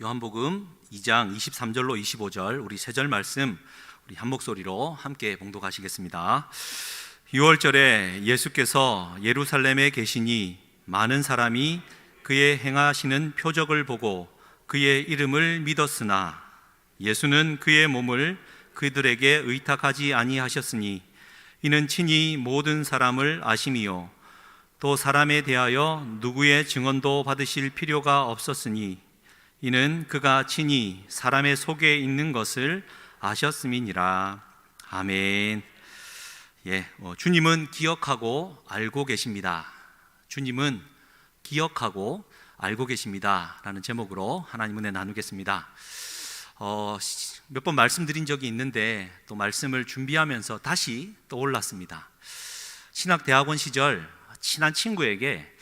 요한복음 2장 23절로 25절 우리 세 절 말씀 우리 한 목소리로 함께 봉독하시겠습니다. 6월절에 예수께서 예루살렘에 계시니 많은 사람이 그의 행하시는 표적을 보고 그의 이름을 믿었으나 예수는 그의 몸을 그들에게 의탁하지 아니하셨으니 이는 친히 모든 사람을 아심이요 또 사람에 대하여 누구의 증언도 받으실 필요가 없었으니 이는 그가 친히 사람의 속에 있는 것을 아셨음이니라. 아멘. 주님은 기억하고 알고 계십니다. 주님은 기억하고 알고 계십니다 라는 제목으로 하나님 은혜 나누겠습니다. 몇 번 말씀드린 적이 있는데 또 말씀을 준비하면서 다시 떠올랐습니다. 신학대학원 시절 친한 친구에게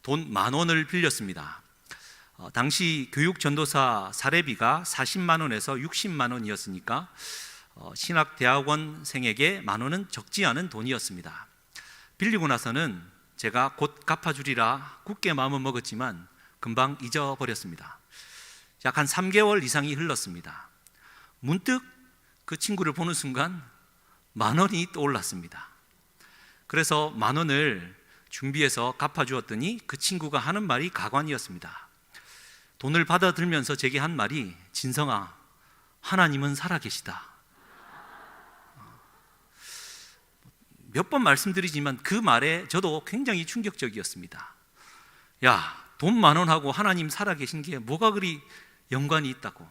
돈 10,000원을 빌렸습니다. 당시 교육전도사 사례비가 40만 원에서 60만 원이었으니까 신학대학원생에게 10,000원은 적지 않은 돈이었습니다. 빌리고 나서는 제가 곧 갚아주리라 굳게 마음은 먹었지만 금방 잊어버렸습니다. 약 한 3개월 이상이 흘렀습니다. 문득 그 친구를 보는 순간 10,000원이 떠올랐습니다. 그래서 10,000원을 준비해서 갚아주었더니 그 친구가 하는 말이 가관이었습니다. 돈을 받아들면서 제게 한 말이, 진성아, 하나님은 살아계시다. 몇 번 말씀드리지만 그 말에 저도 굉장히 충격적이었습니다. 야, 돈 10,000원하고 하나님 살아계신 게 뭐가 그리 연관이 있다고.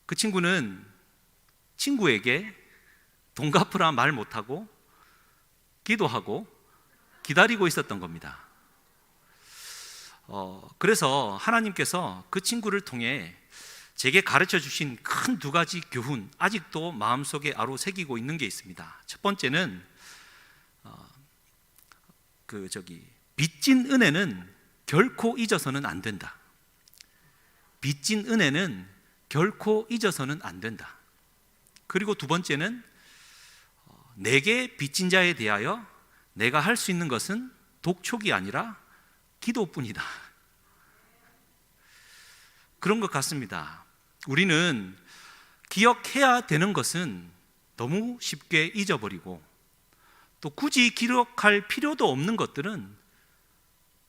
그 친구는 친구에게 돈 갚으라 말 못하고 기도하고 기다리고 있었던 겁니다. 그래서 하나님께서 그 친구를 통해 제게 가르쳐 주신 큰 2가지 교훈, 아직도 마음속에 아로새기고 있는 게 있습니다. 첫 번째는 빚진 은혜는 결코 잊어서는 안 된다. 빚진 은혜는 결코 잊어서는 안 된다. 그리고 2번째는 내게 빚진 자에 대하여 내가 할 수 있는 것은 독촉이 아니라 기도뿐이다. 그런 것 같습니다. 우리는 기억해야 되는 것은 너무 쉽게 잊어버리고 또 굳이 기록할 필요도 없는 것들은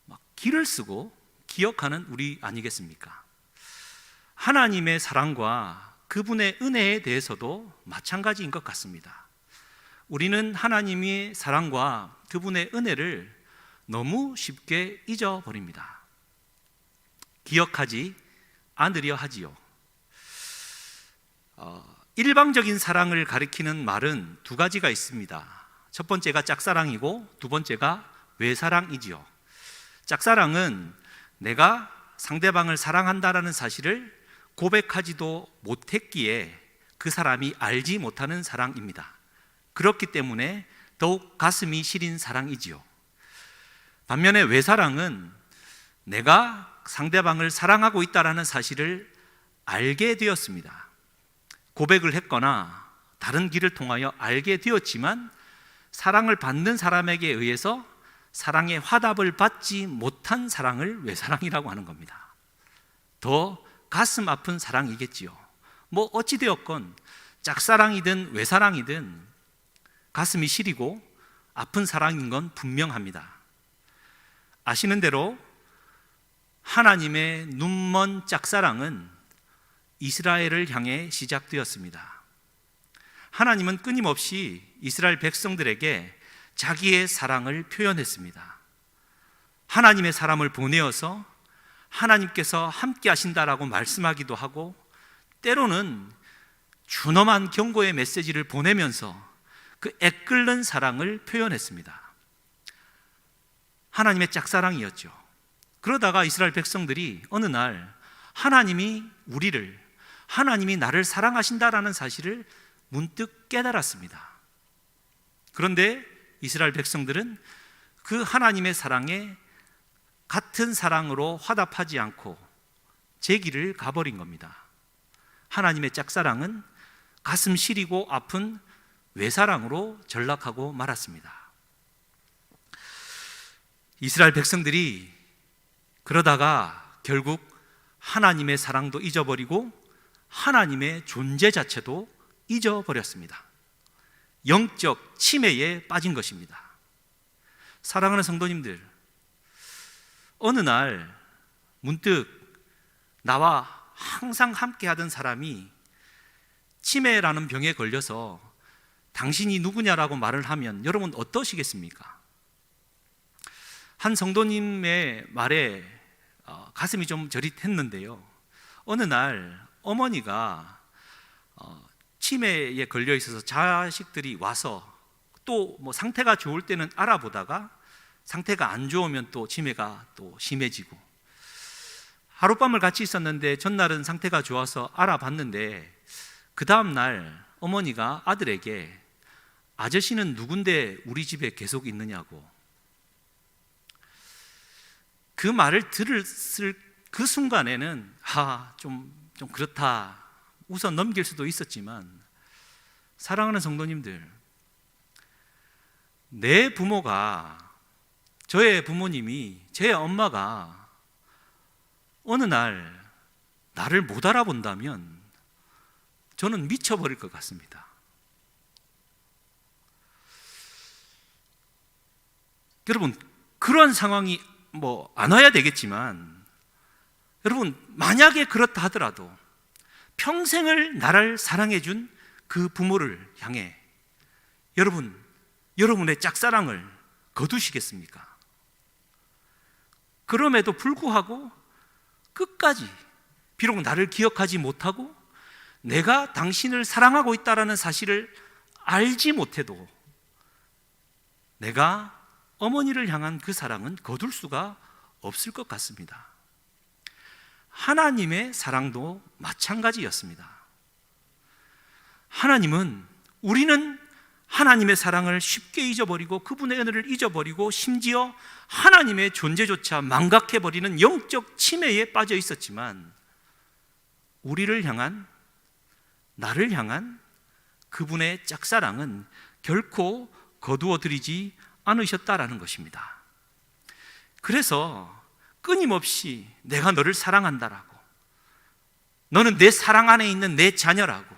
막 기를 쓰고 기억하는 우리 아니겠습니까? 하나님의 사랑과 그분의 은혜에 대해서도 마찬가지인 것 같습니다. 우리는 하나님의 사랑과 그분의 은혜를 너무 쉽게 잊어버립니다. 기억하지 않으려 하지요. 일방적인 사랑을 가리키는 말은 2가지가 있습니다. 첫 번째가 짝사랑이고 2번째가 외사랑이지요. 짝사랑은 내가 상대방을 사랑한다라는 사실을 고백하지도 못했기에 그 사람이 알지 못하는 사랑입니다. 그렇기 때문에 더욱 가슴이 시린 사랑이지요. 반면에 외사랑은 내가 상대방을 사랑하고 있다는 사실을 알게 되었습니다. 고백을 했거나 다른 길을 통하여 알게 되었지만 사랑을 받는 사람에게 의해서 사랑의 화답을 받지 못한 사랑을 외사랑이라고 하는 겁니다. 더 가슴 아픈 사랑이겠지요. 뭐 어찌되었건 짝사랑이든 외사랑이든 가슴이 시리고 아픈 사랑인 건 분명합니다. 아시는 대로 하나님의 눈먼 짝사랑은 이스라엘을 향해 시작되었습니다. 하나님은 끊임없이 이스라엘 백성들에게 자기의 사랑을 표현했습니다. 하나님의 사람을 보내어서 하나님께서 함께 하신다라고 말씀하기도 하고 때로는 준엄한 경고의 메시지를 보내면서 그 애끓는 사랑을 표현했습니다. 하나님의 짝사랑이었죠. 그러다가 이스라엘 백성들이 어느 날 하나님이 나를 사랑하신다라는 사실을 문득 깨달았습니다. 그런데 이스라엘 백성들은 그 하나님의 사랑에 같은 사랑으로 화답하지 않고 제 길을 가버린 겁니다. 하나님의 짝사랑은 가슴 시리고 아픈 외사랑으로 전락하고 말았습니다. 이스라엘 백성들이 그러다가 결국 하나님의 사랑도 잊어버리고 하나님의 존재 자체도 잊어버렸습니다. 영적 치매에 빠진 것입니다. 사랑하는 성도님들, 어느 날 문득 나와 항상 함께 하던 사람이 치매라는 병에 걸려서 당신이 누구냐라고 말을 하면 여러분 어떠시겠습니까? 한 성도님의 말에 가슴이 좀 저릿했는데요. 어느 날 어머니가 치매에 걸려 있어서 자식들이 와서 또 뭐 상태가 좋을 때는 알아보다가 상태가 안 좋으면 또 치매가 또 심해지고, 하룻밤을 같이 있었는데 전날은 상태가 좋아서 알아봤는데 그 다음날 어머니가 아들에게 아저씨는 누군데 우리 집에 계속 있느냐고, 그 말을 들었을 그 순간에는 좀 그렇다 웃어 넘길 수도 있었지만, 사랑하는 성도님들, 내 부모가, 저의 부모님이, 제 엄마가 어느 날 나를 못 알아본다면 저는 미쳐버릴 것 같습니다. 여러분, 그런 상황이 안 와야 되겠지만, 여러분, 만약에 그렇다 하더라도 평생을 나를 사랑해 준 그 부모를 향해 여러분의 짝사랑을 거두시겠습니까? 그럼에도 불구하고 끝까지 비록 나를 기억하지 못하고 내가 당신을 사랑하고 있다는 사실을 알지 못해도 내가 어머니를 향한 그 사랑은 거둘 수가 없을 것 같습니다. 하나님의 사랑도 마찬가지였습니다. 우리는 하나님의 사랑을 쉽게 잊어버리고 그분의 은혜를 잊어버리고 심지어 하나님의 존재조차 망각해버리는 영적 치매에 빠져 있었지만, 나를 향한 그분의 짝사랑은 결코 거두어들이지 않으셨다라는 것입니다. 그래서 끊임없이 내가 너를 사랑한다라고, 너는 내 사랑 안에 있는 내 자녀라고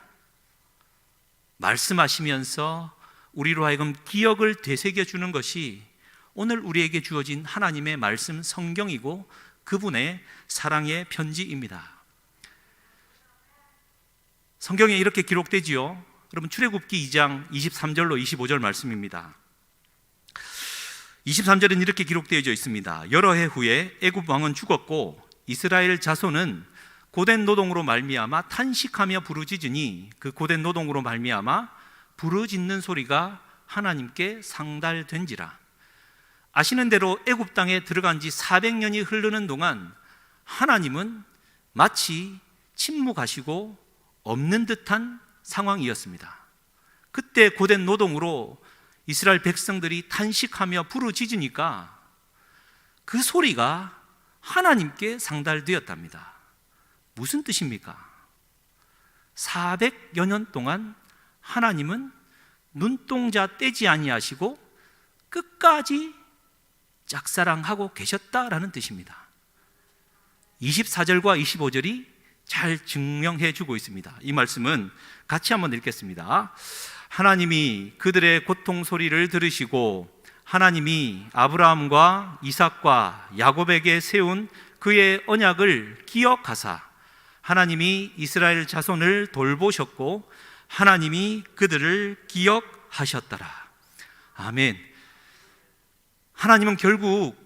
말씀하시면서 우리로 하여금 기억을 되새겨주는 것이 오늘 우리에게 주어진 하나님의 말씀 성경이고 그분의 사랑의 편지입니다. 성경에 이렇게 기록되지요. 여러분, 출애굽기 2장 23절로 25절 말씀입니다. 23절은 이렇게 기록되어져 있습니다. 여러 해 후에 애굽 왕은 죽었고 이스라엘 자손은 고된 노동으로 말미암아 탄식하며 부르짖으니 그 고된 노동으로 말미암아 부르짖는 소리가 하나님께 상달된지라. 아시는 대로 애굽 땅에 들어간 지 400년이 흐르는 동안 하나님은 마치 침묵하시고 없는 듯한 상황이었습니다. 그때 고된 노동으로 이스라엘 백성들이 탄식하며 부르짖으니까 그 소리가 하나님께 상달되었답니다. 무슨 뜻입니까? 400여 년 동안 하나님은 눈동자 떼지 아니하시고 끝까지 짝사랑하고 계셨다라는 뜻입니다. 24절과 25절이 잘 증명해 주고 있습니다. 이 말씀은 같이 한번 읽겠습니다. 하나님이 그들의 고통 소리를 들으시고 하나님이 아브라함과 이삭과 야곱에게 세운 그의 언약을 기억하사 하나님이 이스라엘 자손을 돌보셨고 하나님이 그들을 기억하셨더라. 아멘. 하나님은 결국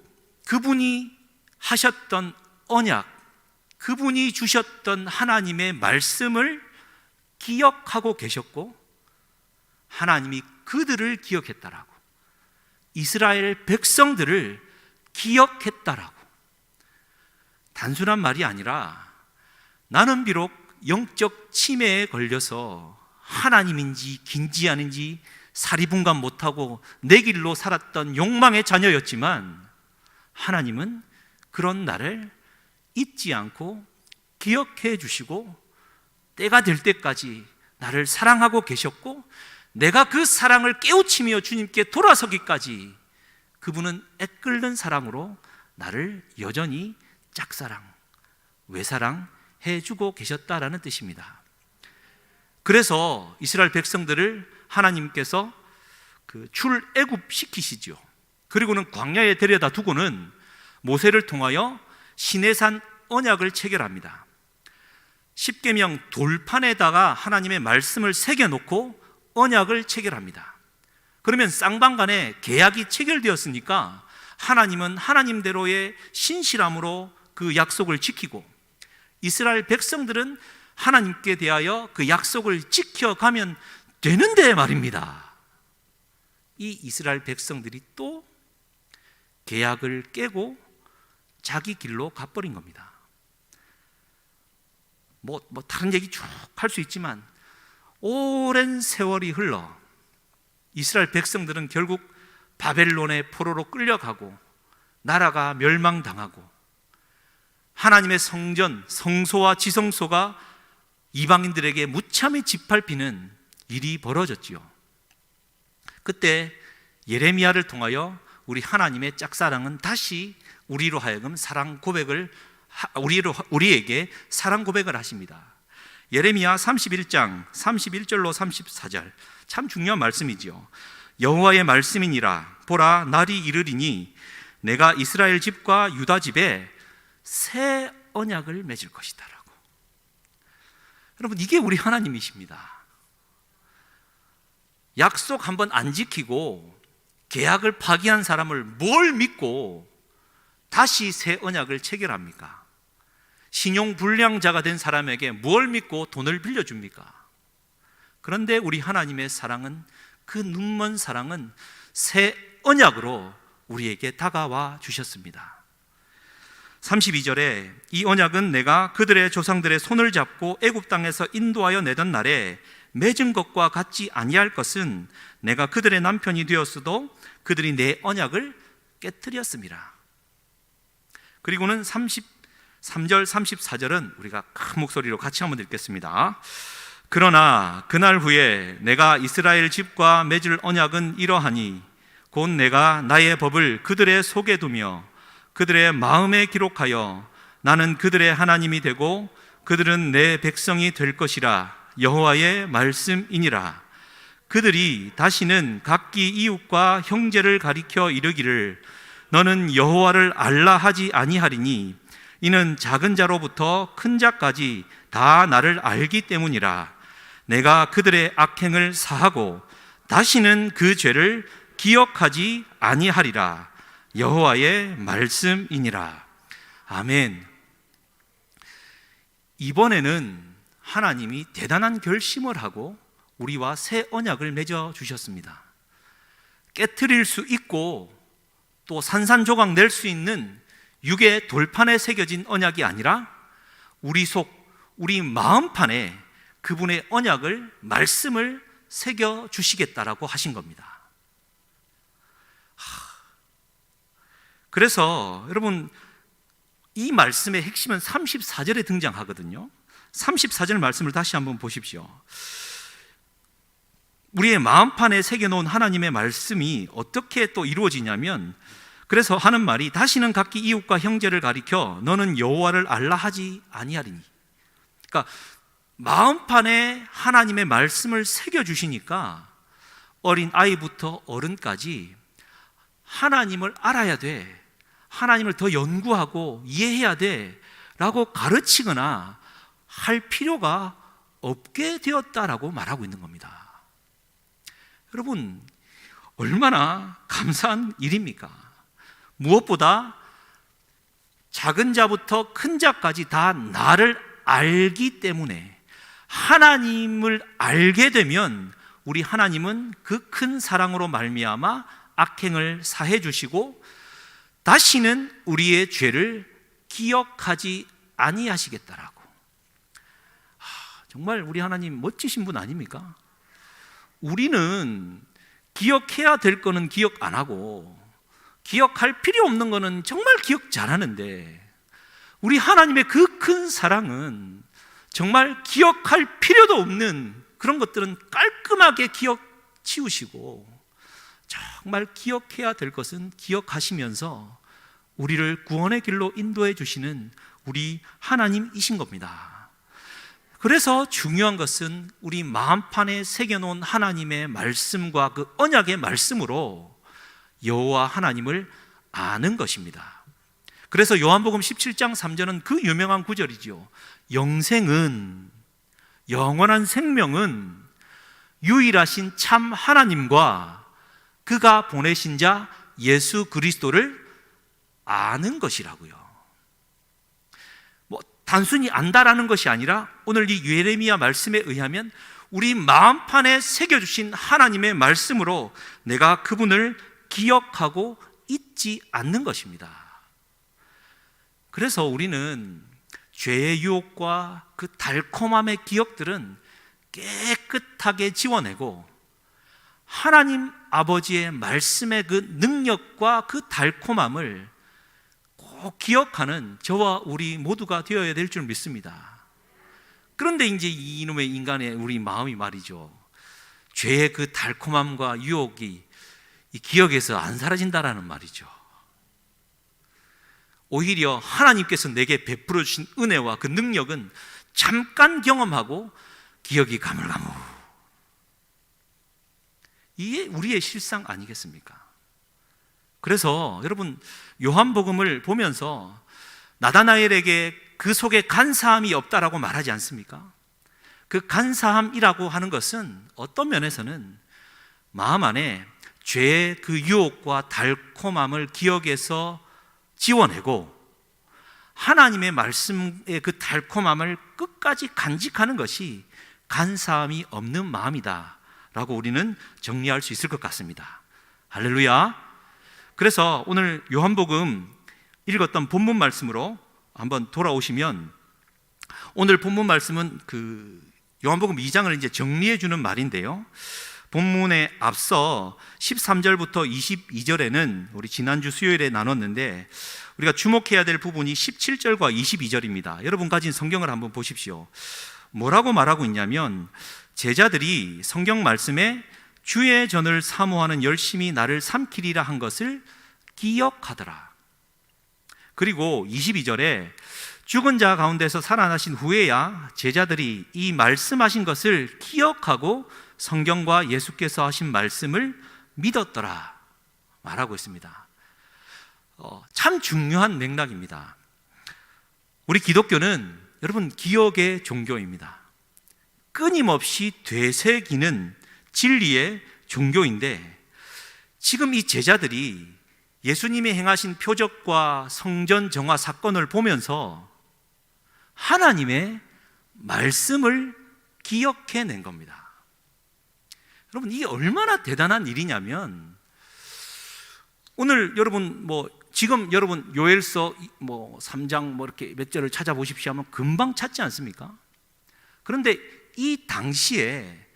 그분이 하셨던 언약, 그분이 주셨던 하나님의 말씀을 기억하고 계셨고 하나님이 그들을 기억했다라고, 이스라엘 백성들을 기억했다라고. 단순한 말이 아니라 나는 비록 영적 치매에 걸려서 하나님인지 긴지 아닌지 사리분간 못하고 내 길로 살았던 욕망의 자녀였지만 하나님은 그런 나를 잊지 않고 기억해 주시고 때가 될 때까지 나를 사랑하고 계셨고 내가 그 사랑을 깨우치며 주님께 돌아서기까지 그분은 애끓는 사랑으로 나를 여전히 짝사랑, 외사랑해주고 계셨다라는 뜻입니다. 그래서 이스라엘 백성들을 하나님께서 출애굽시키시죠. 그리고는 광야에 데려다 두고는 모세를 통하여 시내산 언약을 체결합니다. 십계명 돌판에다가 하나님의 말씀을 새겨놓고 언약을 체결합니다. 그러면 쌍방간에 계약이 체결되었으니까 하나님은 하나님대로의 신실함으로 그 약속을 지키고, 이스라엘 백성들은 하나님께 대하여 그 약속을 지켜가면 되는데 말입니다, 이 이스라엘 백성들이 또 계약을 깨고 자기 길로 가버린 겁니다. 다른 얘기 쭉 할 수 있지만 오랜 세월이 흘러 이스라엘 백성들은 결국 바벨론의 포로로 끌려가고 나라가 멸망당하고 하나님의 성전, 성소와 지성소가 이방인들에게 무참히 짓밟히는 일이 벌어졌지요. 그때 예레미야를 통하여 우리 하나님의 짝사랑은 다시 우리로 하여금 우리에게 사랑 고백을 하십니다. 예레미야 31장 31절로 34절, 참 중요한 말씀이지요. 여호와의 말씀이니라. 보라, 날이 이르리니 내가 이스라엘 집과 유다 집에 새 언약을 맺을 것이다 라고. 여러분, 이게 우리 하나님이십니다. 약속 한번 안 지키고 계약을 파기한 사람을 뭘 믿고 다시 새 언약을 체결합니까? 신용불량자가 된 사람에게 뭘 믿고 돈을 빌려줍니까? 그런데 우리 하나님의 사랑은, 그 눈먼 사랑은 새 언약으로 우리에게 다가와 주셨습니다. 32절에 이 언약은 내가 그들의 조상들의 손을 잡고 애굽 땅에서 인도하여 내던 날에 맺은 것과 같지 아니할 것은 내가 그들의 남편이 되었어도 그들이 내 언약을 깨뜨렸습니다. 그리고는 33절 34절은 우리가 큰 목소리로 같이 한번 읽겠습니다. 그러나 그날 후에 내가 이스라엘 집과 맺을 언약은 이러하니 곧 내가 나의 법을 그들의 속에 두며 그들의 마음에 기록하여 나는 그들의 하나님이 되고 그들은 내 백성이 될 것이라. 여호와의 말씀이니라. 그들이 다시는 각기 이웃과 형제를 가리켜 이르기를 너는 여호와를 알라 하지 아니하리니 이는 작은 자로부터 큰 자까지 다 나를 알기 때문이라. 내가 그들의 악행을 사하고 다시는 그 죄를 기억하지 아니하리라. 여호와의 말씀이니라. 아멘. 이번에는 하나님이 대단한 결심을 하고 우리와 새 언약을 맺어 주셨습니다. 깨트릴 수 있고 또 산산조각 낼 수 있는 육의 돌판에 새겨진 언약이 아니라 우리 속, 우리 마음판에 그분의 언약을, 말씀을 새겨 주시겠다라고 하신 겁니다. 그래서 여러분, 이 말씀의 핵심은 34절에 등장하거든요. 34절 말씀을 다시 한번 보십시오. 우리의 마음판에 새겨놓은 하나님의 말씀이 어떻게 또 이루어지냐면, 그래서 하는 말이 다시는 각기 이웃과 형제를 가리켜 너는 여호와를 알라 하지 아니하리니. 그러니까 마음판에 하나님의 말씀을 새겨주시니까 어린 아이부터 어른까지 하나님을 알아야 돼, 하나님을 더 연구하고 이해해야 돼 라고 가르치거나 할 필요가 없게 되었다라고 말하고 있는 겁니다. 여러분, 얼마나 감사한 일입니까? 무엇보다 작은 자부터 큰 자까지 다 나를 알기 때문에, 하나님을 알게 되면 우리 하나님은 그 큰 사랑으로 말미암아 악행을 사해 주시고 다시는 우리의 죄를 기억하지 아니하시겠다라고. 정말 우리 하나님 멋지신 분 아닙니까? 우리는 기억해야 될 거는 기억 안 하고 기억할 필요 없는 거는 정말 기억 잘하는데, 우리 하나님의 그 큰 사랑은 정말 기억할 필요도 없는 그런 것들은 깔끔하게 기억 치우시고 정말 기억해야 될 것은 기억하시면서 우리를 구원의 길로 인도해 주시는 우리 하나님이신 겁니다. 그래서 중요한 것은 우리 마음판에 새겨놓은 하나님의 말씀과 그 언약의 말씀으로 여호와 하나님을 아는 것입니다. 그래서 요한복음 17장 3절은 그 유명한 구절이죠. 영생은, 영원한 생명은 유일하신 참 하나님과 그가 보내신 자 예수 그리스도를 아는 것이라고요. 단순히 안다라는 것이 아니라 오늘 이 예레미야 말씀에 의하면 우리 마음판에 새겨주신 하나님의 말씀으로 내가 그분을 기억하고 잊지 않는 것입니다. 그래서 우리는 죄의 유혹과 그 달콤함의 기억들은 깨끗하게 지워내고 하나님 아버지의 말씀의 그 능력과 그 달콤함을 꼭 기억하는 저와 우리 모두가 되어야 될 줄 믿습니다. 그런데 이제 이놈의 인간의 우리 마음이 말이죠, 죄의 그 달콤함과 유혹이 이 기억에서 안 사라진다라는 말이죠. 오히려 하나님께서 내게 베풀어 주신 은혜와 그 능력은 잠깐 경험하고 기억이 가물가물. 이게 우리의 실상 아니겠습니까? 그래서 여러분, 요한복음을 보면서 나다나엘에게 그 속에 간사함이 없다라고 말하지 않습니까? 그 간사함이라고 하는 것은 어떤 면에서는 마음 안에 죄의 그 유혹과 달콤함을 기억에서 지워내고 하나님의 말씀의 그 달콤함을 끝까지 간직하는 것이 간사함이 없는 마음이다 라고 우리는 정리할 수 있을 것 같습니다. 할렐루야. 그래서 오늘 요한복음 읽었던 본문 말씀으로 한번 돌아오시면, 오늘 본문 말씀은 그 요한복음 2장을 이제 정리해 주는 말인데요, 본문에 앞서 13절부터 22절에는 우리 지난주 수요일에 나눴는데 우리가 주목해야 될 부분이 17절과 22절입니다. 여러분 가진 성경을 한번 보십시오. 뭐라고 말하고 있냐면, 제자들이 성경 말씀에 주의 전을 사모하는 열심히 나를 삼키리라 한 것을 기억하더라. 그리고 22절에 죽은 자 가운데서 살아나신 후에야 제자들이 이 말씀하신 것을 기억하고 성경과 예수께서 하신 말씀을 믿었더라 말하고 있습니다. 참 중요한 맥락입니다. 우리 기독교는 여러분 기억의 종교입니다. 끊임없이 되새기는 진리의 종교인데, 지금 이 제자들이 예수님이 행하신 표적과 성전 정화 사건을 보면서 하나님의 말씀을 기억해낸 겁니다. 여러분, 이게 얼마나 대단한 일이냐면, 오늘 여러분 지금 여러분 요엘서 3장 이렇게 몇 절을 찾아보십시오 하면 금방 찾지 않습니까? 그런데 이 당시에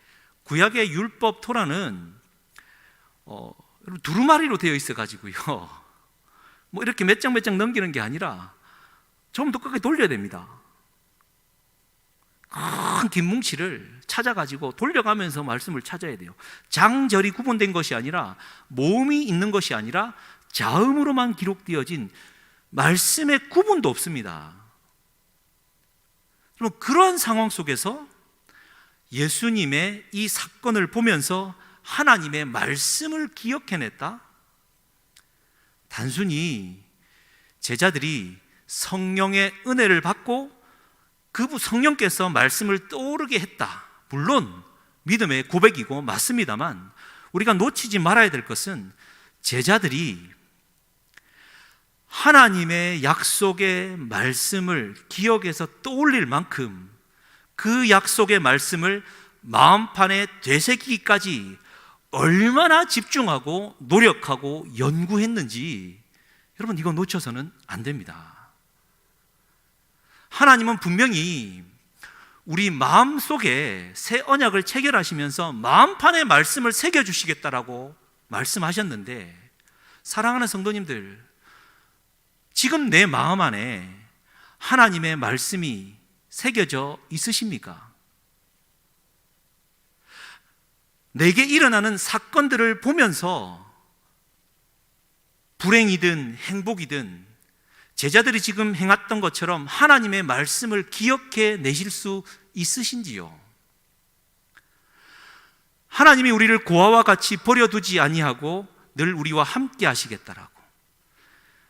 구약의 율법 토라는 두루마리로 되어 있어 가지고요, 이렇게 몇 장 몇 장 넘기는 게 아니라 좀 더 끝까지 돌려야 됩니다. 큰 긴 뭉치를 찾아가지고 돌려가면서 말씀을 찾아야 돼요. 장절이 구분된 것이 아니라, 모음이 있는 것이 아니라 자음으로만 기록되어진 말씀의 구분도 없습니다. 그럼 그런 상황 속에서 예수님의 이 사건을 보면서 하나님의 말씀을 기억해냈다? 단순히 제자들이 성령의 은혜를 받고 그 성령께서 말씀을 떠오르게 했다, 물론 믿음의 고백이고 맞습니다만, 우리가 놓치지 말아야 될 것은 제자들이 하나님의 약속의 말씀을 기억해서 떠올릴 만큼 그 약속의 말씀을 마음판에 되새기기까지 얼마나 집중하고 노력하고 연구했는지, 여러분 이거 놓쳐서는 안 됩니다. 하나님은 분명히 우리 마음속에 새 언약을 체결하시면서 마음판에 말씀을 새겨주시겠다라고 말씀하셨는데, 사랑하는 성도님들, 지금 내 마음 안에 하나님의 말씀이 새겨져 있으십니까? 내게 일어나는 사건들을 보면서 불행이든 행복이든 제자들이 지금 행했던 것처럼 하나님의 말씀을 기억해 내실 수 있으신지요? 하나님이 우리를 고아와 같이 버려두지 아니하고 늘 우리와 함께 하시겠다라고,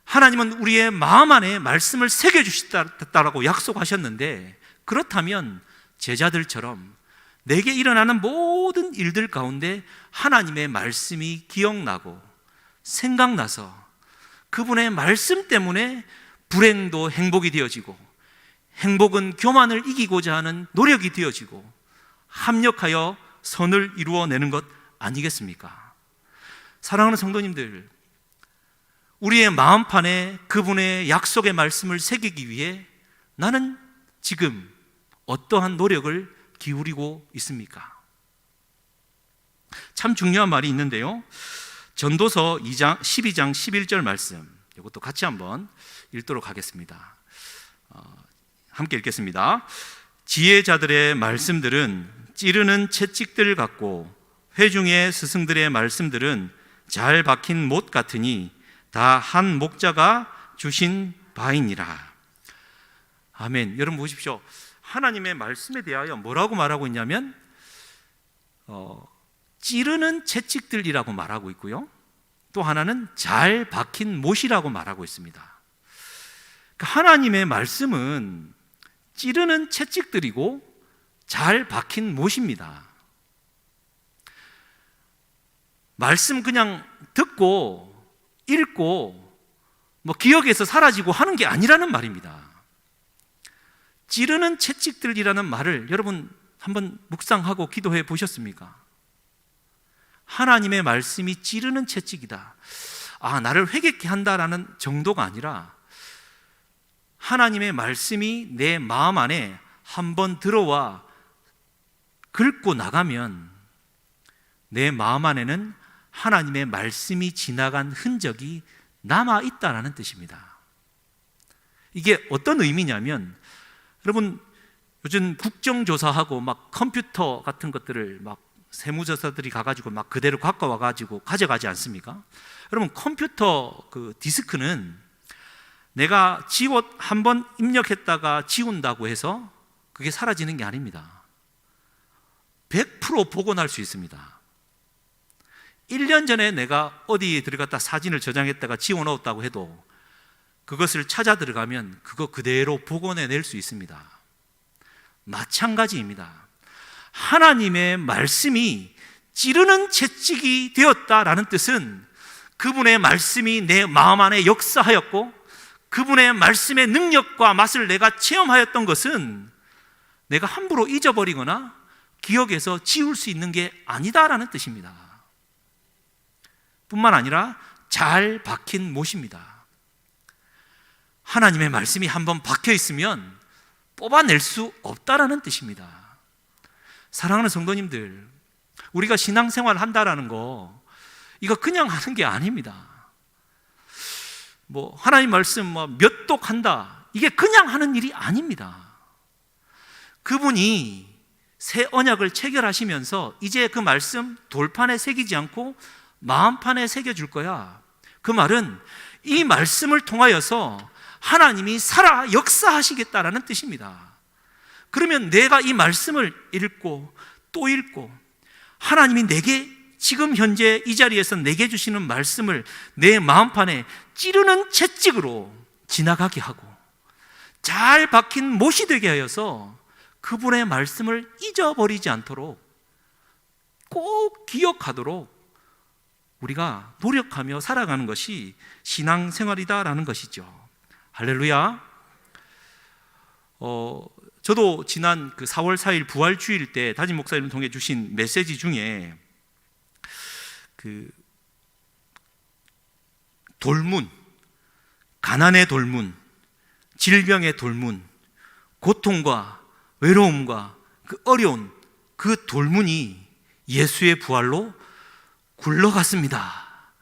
하나님은 우리의 마음 안에 말씀을 새겨주시겠다라고 약속하셨는데, 그렇다면 제자들처럼 내게 일어나는 모든 일들 가운데 하나님의 말씀이 기억나고 생각나서 그분의 말씀 때문에 불행도 행복이 되어지고, 행복은 교만을 이기고자 하는 노력이 되어지고, 합력하여 선을 이루어내는 것 아니겠습니까? 사랑하는 성도님들, 우리의 마음판에 그분의 약속의 말씀을 새기기 위해 나는 지금 어떠한 노력을 기울이고 있습니까? 참 중요한 말이 있는데요, 전도서 12장 11절 말씀, 이것도 같이 한번 읽도록 하겠습니다. 함께 읽겠습니다. 지혜자들의 말씀들은 찌르는 채찍들 같고 회중의 스승들의 말씀들은 잘 박힌 못 같으니 다 한 목자가 주신 바이니라. 아멘. 여러분 보십시오. 하나님의 말씀에 대하여 뭐라고 말하고 있냐면 찌르는 채찍들이라고 말하고 있고요, 또 하나는 잘 박힌 못이라고 말하고 있습니다. 그러니까 하나님의 말씀은 찌르는 채찍들이고 잘 박힌 못입니다. 말씀 그냥 듣고 읽고 기억에서 사라지고 하는 게 아니라는 말입니다. 찌르는 채찍들이라는 말을 여러분 한번 묵상하고 기도해 보셨습니까? 하나님의 말씀이 찌르는 채찍이다, 나를 회개케 한다라는 정도가 아니라 하나님의 말씀이 내 마음 안에 한번 들어와 긁고 나가면 내 마음 안에는 하나님의 말씀이 지나간 흔적이 남아있다는 뜻입니다. 이게 어떤 의미냐면, 여러분 요즘 국정조사하고 막 컴퓨터 같은 것들을 막 세무조사들이 가가지고 막 그대로 갖고 와가지고 가져가지 않습니까? 여러분 컴퓨터 그 디스크는 내가 한번 입력했다가 지운다고 해서 그게 사라지는 게 아닙니다. 100% 복원할 수 있습니다. 1년 전에 내가 어디에 들어갔다 사진을 저장했다가 지워놓았다고 해도 그것을 찾아 들어가면 그거 그대로 복원해낼 수 있습니다. 마찬가지입니다. 하나님의 말씀이 찌르는 채찍이 되었다라는 뜻은 그분의 말씀이 내 마음 안에 역사하였고, 그분의 말씀의 능력과 맛을 내가 체험하였던 것은 내가 함부로 잊어버리거나 기억에서 지울 수 있는 게 아니다라는 뜻입니다. 뿐만 아니라 잘 박힌 못입니다. 하나님의 말씀이 한번 박혀 있으면 뽑아낼 수 없다라는 뜻입니다. 사랑하는 성도님들, 우리가 신앙생활을 한다라는 거 이거 그냥 하는 게 아닙니다. 하나님 말씀 몇 독 한다, 이게 그냥 하는 일이 아닙니다. 그분이 새 언약을 체결하시면서 이제 그 말씀 돌판에 새기지 않고 마음판에 새겨줄 거야. 그 말은 이 말씀을 통하여서 하나님이 살아 역사하시겠다라는 뜻입니다. 그러면 내가 이 말씀을 읽고 또 읽고, 하나님이 내게 지금 현재 이 자리에서 내게 주시는 말씀을 내 마음판에 찌르는 채찍으로 지나가게 하고 잘 박힌 못이 되게 하여서 그분의 말씀을 잊어버리지 않도록 꼭 기억하도록 우리가 노력하며 살아가는 것이 신앙생활이다라는 것이죠. 할렐루야. 저도 지난 그 4월 4일 부활주일 때 담임 목사님을 통해 주신 메시지 중에 그 돌문, 가난의 돌문, 질병의 돌문, 고통과 외로움과 그 어려운 그 돌문이 예수의 부활로 굴러갔습니다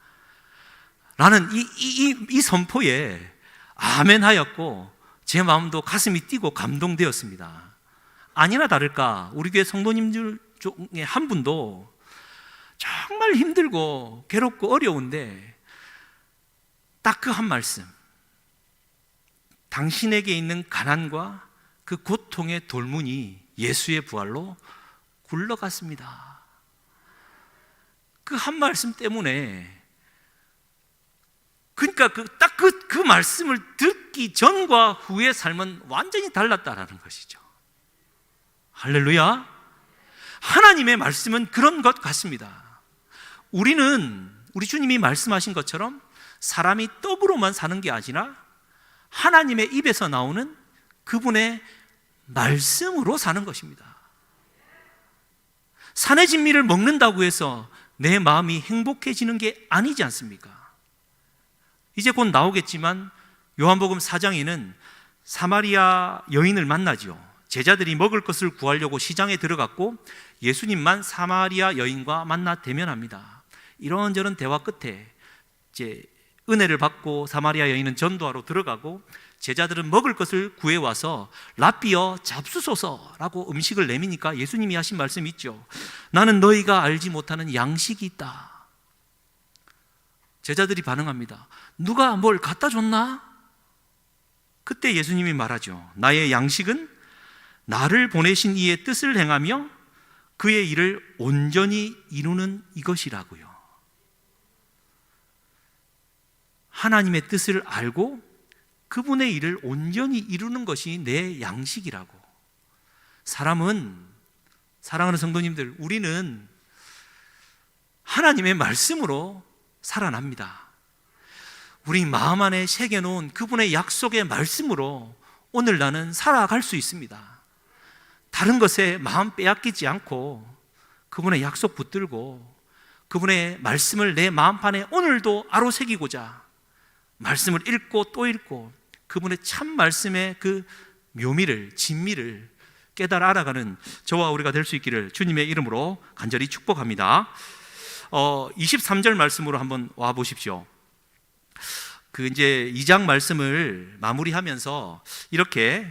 라는 이 선포에 아멘 하였고, 제 마음도 가슴이 뛰고 감동되었습니다. 아니나 다를까 우리 교회 성도님들 중에 한 분도 정말 힘들고 괴롭고 어려운데 딱 그 한 말씀, 당신에게 있는 가난과 그 고통의 돌문이 예수의 부활로 굴러갔습니다. 그 한 말씀 때문에, 그러니까 그 말씀을 듣기 전과 후의 삶은 완전히 달랐다라는 것이죠. 할렐루야. 하나님의 말씀은 그런 것 같습니다. 우리 주님이 말씀하신 것처럼 사람이 떡으로만 사는 게 아니라 하나님의 입에서 나오는 그분의 말씀으로 사는 것입니다. 산의 진미를 먹는다고 해서 내 마음이 행복해지는 게 아니지 않습니까? 이제 곧 나오겠지만 요한복음 4장에는 사마리아 여인을 만나죠. 제자들이 먹을 것을 구하려고 시장에 들어갔고 예수님만 사마리아 여인과 만나 대면합니다. 이런저런 대화 끝에 이제 은혜를 받고 사마리아 여인은 전도하러 들어가고 제자들은 먹을 것을 구해와서 랍비여 잡수소서라고 음식을 내미니까 예수님이 하신 말씀 있죠. 나는 너희가 알지 못하는 양식이 있다. 제자들이 반응합니다. 누가 뭘 갖다 줬나? 그때 예수님이 말하죠. 나의 양식은 나를 보내신 이의 뜻을 행하며 그의 일을 온전히 이루는 이것이라고요. 하나님의 뜻을 알고 그분의 일을 온전히 이루는 것이 내 양식이라고. 사람은, 사랑하는 성도님들, 우리는 하나님의 말씀으로 살아납니다. 우리 마음 안에 새겨놓은 그분의 약속의 말씀으로 오늘 나는 살아갈 수 있습니다. 다른 것에 마음 빼앗기지 않고 그분의 약속 붙들고 그분의 말씀을 내 마음판에 오늘도 아로새기고자 말씀을 읽고 또 읽고 그분의 참 말씀의 그 묘미를, 진미를 깨달아 알아가는 저와 우리가 될 수 있기를 주님의 이름으로 간절히 축복합니다. 23절 말씀으로 한번 와 보십시오. 이제 2장 말씀을 마무리하면서 이렇게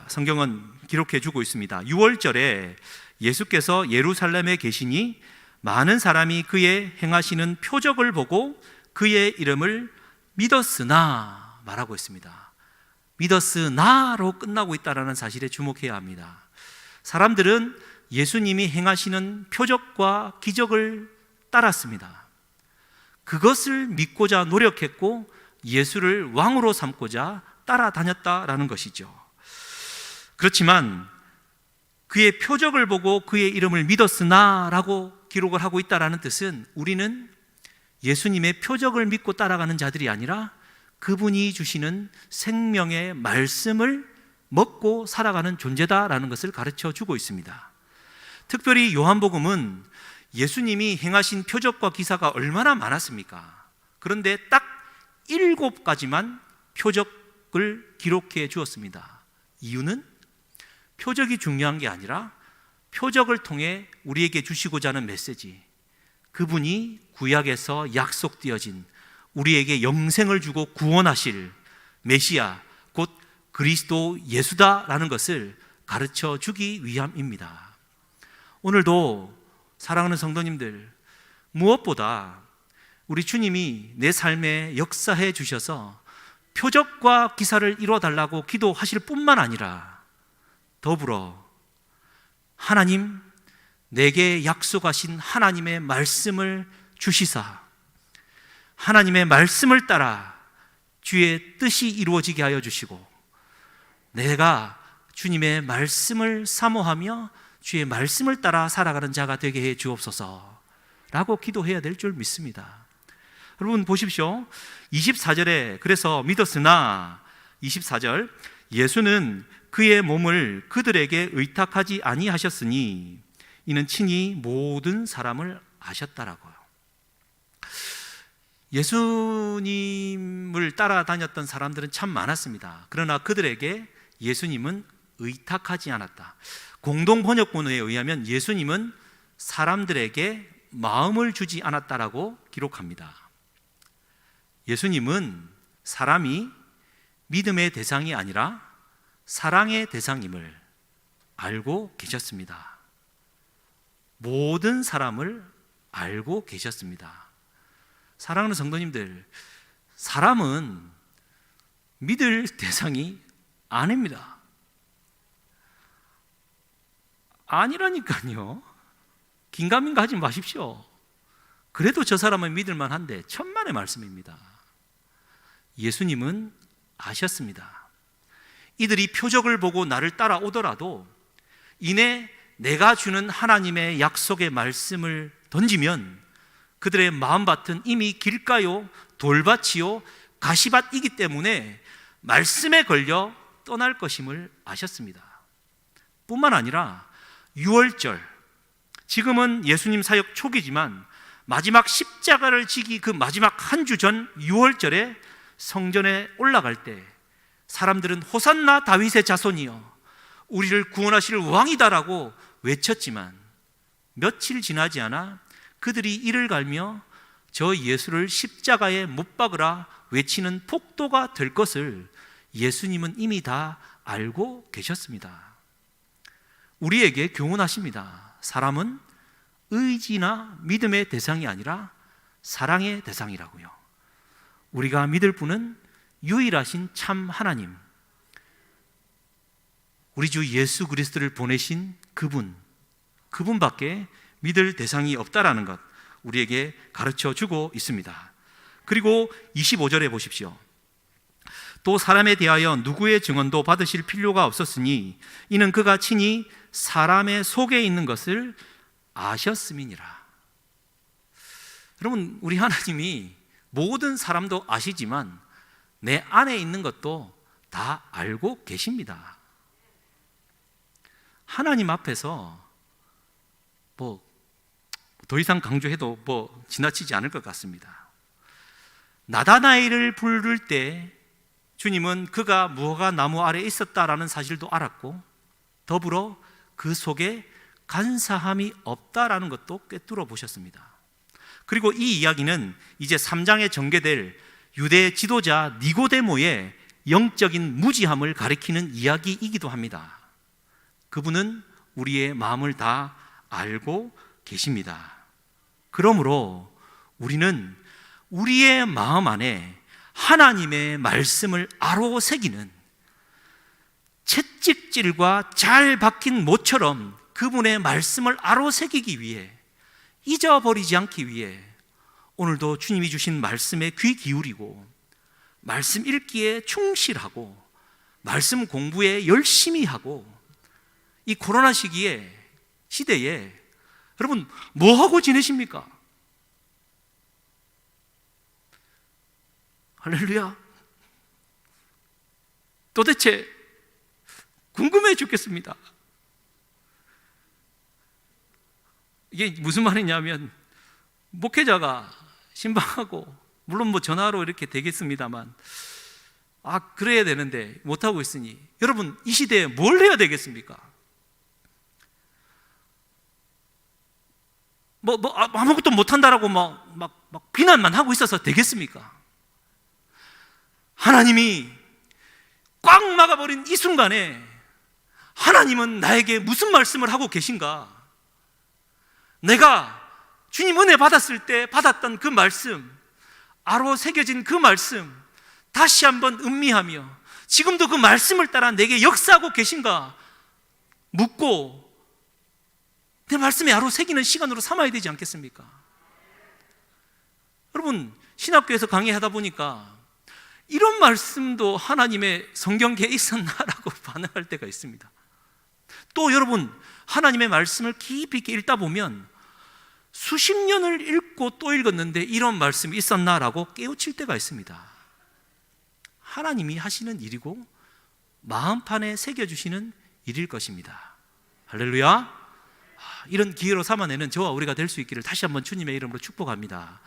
성경은 기록해 주고 있습니다. 6월절에 예수께서 예루살렘에 계시니 많은 사람이 그의 행하시는 표적을 보고 그의 이름을 믿었으나 말하고 있습니다. 믿었으나로 끝나고 있다는 사실에 주목해야 합니다. 사람들은 예수님이 행하시는 표적과 기적을 따랐습니다. 그것을 믿고자 노력했고 예수를 왕으로 삼고자 따라다녔다라는 것이죠. 그렇지만 그의 표적을 보고 그의 이름을 믿었으나 라고 기록을 하고 있다는 뜻은 우리는 예수님의 표적을 믿고 따라가는 자들이 아니라 그분이 주시는 생명의 말씀을 먹고 살아가는 존재다라는 것을 가르쳐 주고 있습니다. 특별히 요한복음은 예수님이 행하신 표적과 기사가 얼마나 많았습니까? 그런데 딱 7가지만 표적을 기록해 주었습니다. 이유는 표적이 중요한 게 아니라 표적을 통해 우리에게 주시고자 하는 메시지, 그분이 구약에서 약속되어진 우리에게 영생을 주고 구원하실 메시아, 곧 그리스도 예수다라는 것을 가르쳐 주기 위함입니다. 오늘도 사랑하는 성도님들, 무엇보다 우리 주님이 내 삶에 역사해 주셔서 표적과 기사를 이루어 달라고 기도하실 뿐만 아니라 더불어 하나님, 내게 약속하신 하나님의 말씀을 주시사 하나님의 말씀을 따라 주의 뜻이 이루어지게 하여 주시고 내가 주님의 말씀을 사모하며 주의 말씀을 따라 살아가는 자가 되게 해 주옵소서라고 기도해야 될 줄 믿습니다. 여러분 보십시오. 24절에 그래서 믿었으나 24절 예수는 그의 몸을 그들에게 의탁하지 아니하셨으니 이는 친히 모든 사람을 아셨다라고요. 예수님을 따라다녔던 사람들은 참 많았습니다. 그러나 그들에게 예수님은 의탁하지 않았다. 공동 번역본에 의하면 예수님은 사람들에게 마음을 주지 않았다라고 기록합니다. 예수님은 사람이 믿음의 대상이 아니라 사랑의 대상임을 알고 계셨습니다. 모든 사람을 알고 계셨습니다. 사랑하는 성도님들, 사람은 믿을 대상이 아닙니다. 아니라니까요. 긴가민가 하지 마십시오. 그래도 저 사람은 믿을 만한데 천만의 말씀입니다. 예수님은 아셨습니다. 이들이 표적을 보고 나를 따라오더라도 이내 내가 주는 하나님의 약속의 말씀을 던지면 그들의 마음밭은 이미 길가요, 돌밭이요, 가시밭이기 때문에 말씀에 걸려 떠날 것임을 아셨습니다. 뿐만 아니라 유월절, 지금은 예수님 사역 초기지만 마지막 십자가를 지기 그 마지막 한 주 전 유월절에 성전에 올라갈 때 사람들은 호산나 다윗의 자손이여 우리를 구원하실 왕이다라고 외쳤지만 며칠 지나지 않아 그들이 이를 갈며 저 예수를 십자가에 못 박으라 외치는 폭도가 될 것을 예수님은 이미 다 알고 계셨습니다. 우리에게 교훈하십니다. 사람은 의지나 믿음의 대상이 아니라 사랑의 대상이라고요. 우리가 믿을 분은 유일하신 참 하나님, 우리 주 예수 그리스도를 보내신 그분밖에 믿을 대상이 없다라는 것 우리에게 가르쳐 주고 있습니다. 그리고 25절에 보십시오. 또 사람에 대하여 누구의 증언도 받으실 필요가 없었으니 이는 그가 친히 사람의 속에 있는 것을 아셨음이니라. 여러분, 우리 하나님이 모든 사람도 아시지만 내 안에 있는 것도 다 알고 계십니다. 하나님 앞에서 더 이상 강조해도 지나치지 않을 것 같습니다. 나다나엘을 부를 때 주님은 그가 무화과 나무 아래에 있었다라는 사실도 알았고 더불어 그 속에 간사함이 없다라는 것도 꿰뚫어 보셨습니다. 그리고 이 이야기는 이제 3장에 전개될 유대 지도자 니고데모의 영적인 무지함을 가리키는 이야기이기도 합니다. 그분은 우리의 마음을 다 알고 계십니다. 그러므로 우리는 우리의 마음 안에 하나님의 말씀을 아로새기는 채찍질과 잘 박힌 모처럼 그분의 말씀을 아로새기기 위해, 잊어버리지 않기 위해 오늘도 주님이 주신 말씀에 귀 기울이고 말씀 읽기에 충실하고 말씀 공부에 열심히 하고, 이 코로나 시대에 여러분 뭐 하고 지내십니까? 할렐루야. 도대체 궁금해 죽겠습니다. 이게 무슨 말이냐면, 목회자가 신방하고 물론 전화로 이렇게 되겠습니다만 그래야 되는데 못하고 있으니 여러분 이 시대에 뭘 해야 되겠습니까? 아무것도 못한다라고 막 비난만 하고 있어서 되겠습니까? 하나님이 꽉 막아버린 이 순간에 하나님은 나에게 무슨 말씀을 하고 계신가? 내가 주님 은혜 받았을 때 받았던 그 말씀, 아로 새겨진 그 말씀 다시 한번 음미하며 지금도 그 말씀을 따라 내게 역사하고 계신가 묻고 내 말씀에 아로 새기는 시간으로 삼아야 되지 않겠습니까? 여러분, 신학교에서 강의하다 보니까 이런 말씀도 하나님의 성경계에 있었나라고 반응할 때가 있습니다. 또 여러분, 하나님의 말씀을 깊이 있게 읽다 보면 수십 년을 읽고 또 읽었는데 이런 말씀이 있었나라고 깨우칠 때가 있습니다. 하나님이 하시는 일이고 마음판에 새겨주시는 일일 것입니다. 할렐루야. 이런 기회로 삼아내는 저와 우리가 될 수 있기를 다시 한번 주님의 이름으로 축복합니다.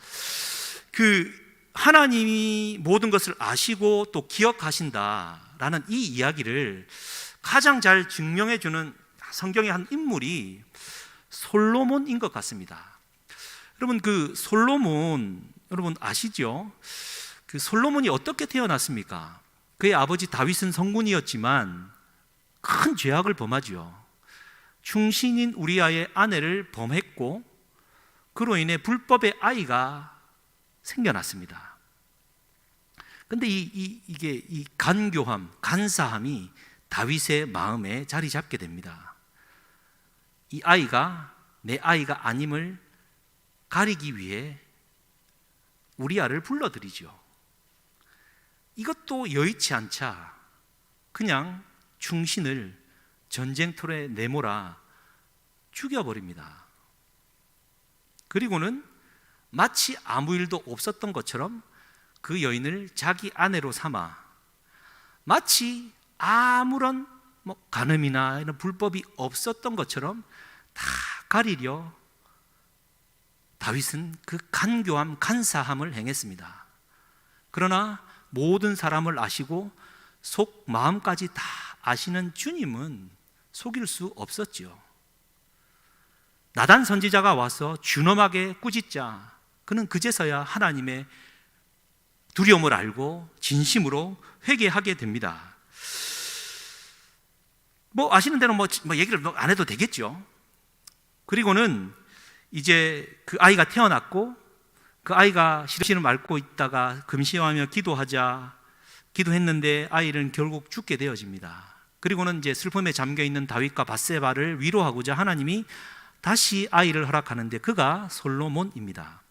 하나님이 모든 것을 아시고 또 기억하신다라는 이 이야기를 가장 잘 증명해주는 성경의 한 인물이 솔로몬인 것 같습니다. 여러분, 솔로몬 여러분 아시죠? 솔로몬이 어떻게 태어났습니까? 그의 아버지 다윗은 성군이었지만 큰 죄악을 범하죠. 충신인 우리아의 아내를 범했고 그로 인해 불법의 아이가 생겨났습니다. 근데 이게 이 간교함, 간사함이 다윗의 마음에 자리 잡게 됩니다. 이 아이가 내 아이가 아님을 가리기 위해 우리아를 불러들이죠. 이것도 여의치 않자 그냥 충신을 전쟁터에 내몰아 죽여버립니다. 그리고는 마치 아무 일도 없었던 것처럼 그 여인을 자기 아내로 삼아 마치 아무런 간음이나 이런 불법이 없었던 것처럼 다 가리려 다윗은 그 간교함, 간사함을 행했습니다. 그러나 모든 사람을 아시고 속 마음까지 다 아시는 주님은 속일 수 없었죠. 나단 선지자가 와서 준엄하게 꾸짖자 그는 그제서야 하나님의 두려움을 알고 진심으로 회개하게 됩니다. 아시는 대로 얘기를 안 해도 되겠죠. 그리고는 이제 그 아이가 태어났고 그 아이가 시름시름 앓고 있다가 금시하며 기도했는데 아이는 결국 죽게 되어집니다. 그리고는 이제 슬픔에 잠겨 있는 다윗과 밧세바를 위로하고자 하나님이 다시 아이를 허락하는데 그가 솔로몬입니다.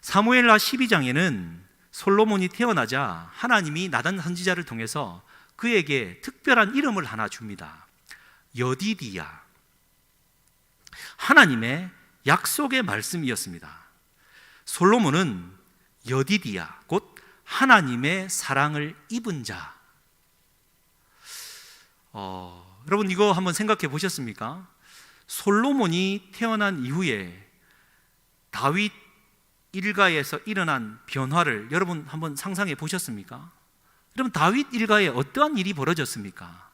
사무엘하 12장에는 솔로몬이 태어나자 하나님이 나단 선지자를 통해서 그에게 특별한 이름을 하나 줍니다. 여디디야. 하나님의 약속의 말씀이었습니다. 솔로몬은 여디디야, 곧 하나님의 사랑을 입은 자. 여러분 이거 한번 생각해 보셨습니까? 솔로몬이 태어난 이후에 다윗 일가에서 일어난 변화를 여러분 한번 상상해 보셨습니까? 여러분 다윗 일가에 어떠한 일이 벌어졌습니까?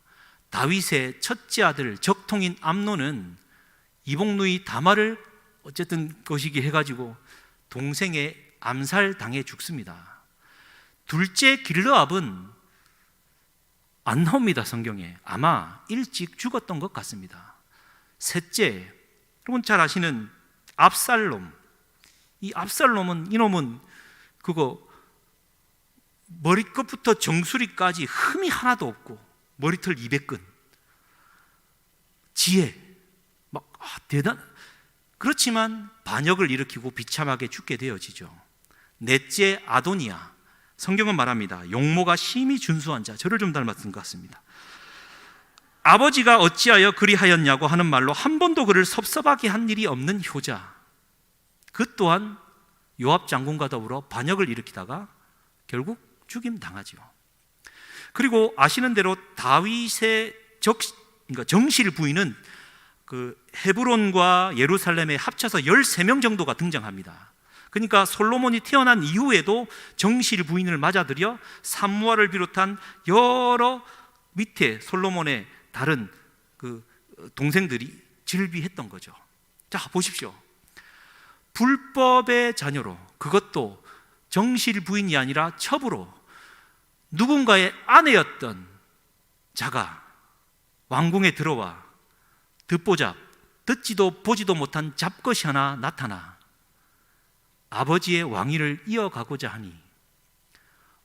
다윗의 첫째 아들 적통인 암논은 이복누이 다말을 어쨌든 거시기 해가지고 동생의 암살당해 죽습니다. 둘째 길르압은 안 나옵니다, 성경에. 아마 일찍 죽었던 것 같습니다. 셋째, 여러분 잘 아시는 압살롬. 이 압살롬은 이놈은 머리끝부터 정수리까지 흠이 하나도 없고 머리털 200근, 지혜, 대단. 그렇지만 반역을 일으키고 비참하게 죽게 되어지죠. 넷째 아도니아. 성경은 말합니다. 용모가 심히 준수한 자, 저를 좀 닮았던 것 같습니다. 아버지가 어찌하여 그리하였냐고 하는 말로 한 번도 그를 섭섭하게 한 일이 없는 효자. 그 또한 요압 장군과 더불어 반역을 일으키다가 결국 죽임 당하죠. 그리고 아시는 대로 다윗의 정실 부인은 그 헤브론과 예루살렘에 합쳐서 13명 정도가 등장합니다. 그러니까 솔로몬이 태어난 이후에도 정실 부인을 맞아들여 삼무아를 비롯한 여러 밑에 솔로몬의 다른 그 동생들이 즐비했던 거죠. 자, 보십시오. 불법의 자녀로, 그것도 정실 부인이 아니라 첩으로 누군가의 아내였던 자가 왕궁에 들어와 듣지도 보지도 못한 잡것이 하나 나타나 아버지의 왕위를 이어가고자 하니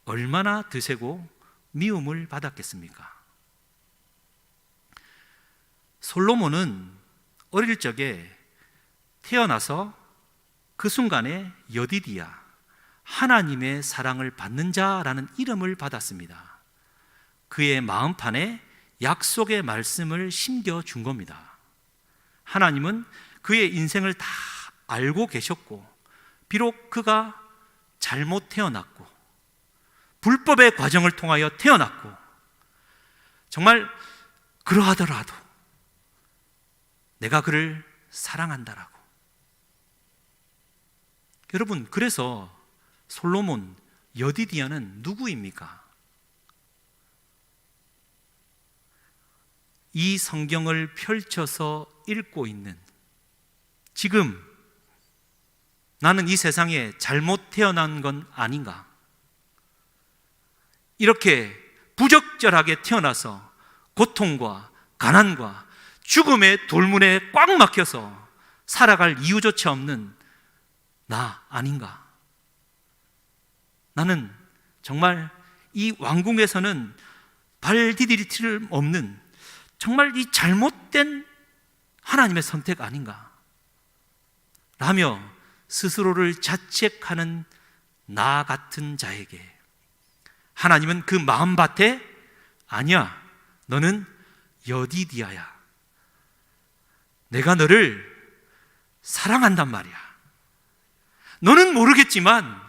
얼마나 드세고 미움을 받았겠습니까? 솔로몬은 어릴 적에 태어나서 그 순간에 여디디야, 하나님의 사랑을 받는 자라는 이름을 받았습니다. 그의 마음판에 약속의 말씀을 심겨준 겁니다. 하나님은 그의 인생을 다 알고 계셨고, 비록 그가 잘못 태어났고 불법의 과정을 통하여 태어났고 정말 그러하더라도 내가 그를 사랑한다라고. 여러분, 그래서 솔로몬, 여디디야는 누구입니까? 이 성경을 펼쳐서 읽고 있는 지금 나는 이 세상에 잘못 태어난 건 아닌가? 이렇게 부적절하게 태어나서 고통과 가난과 죽음의 돌문에 꽉 막혀서 살아갈 이유조차 없는 나 아닌가? 나는 정말 이 왕궁에서는 발 디딜 틈 없는 정말 이 잘못된 하나님의 선택 아닌가 라며 스스로를 자책하는 나 같은 자에게 하나님은 그 마음밭에 아니야, 너는 여디디아야, 내가 너를 사랑한단 말이야. 너는 모르겠지만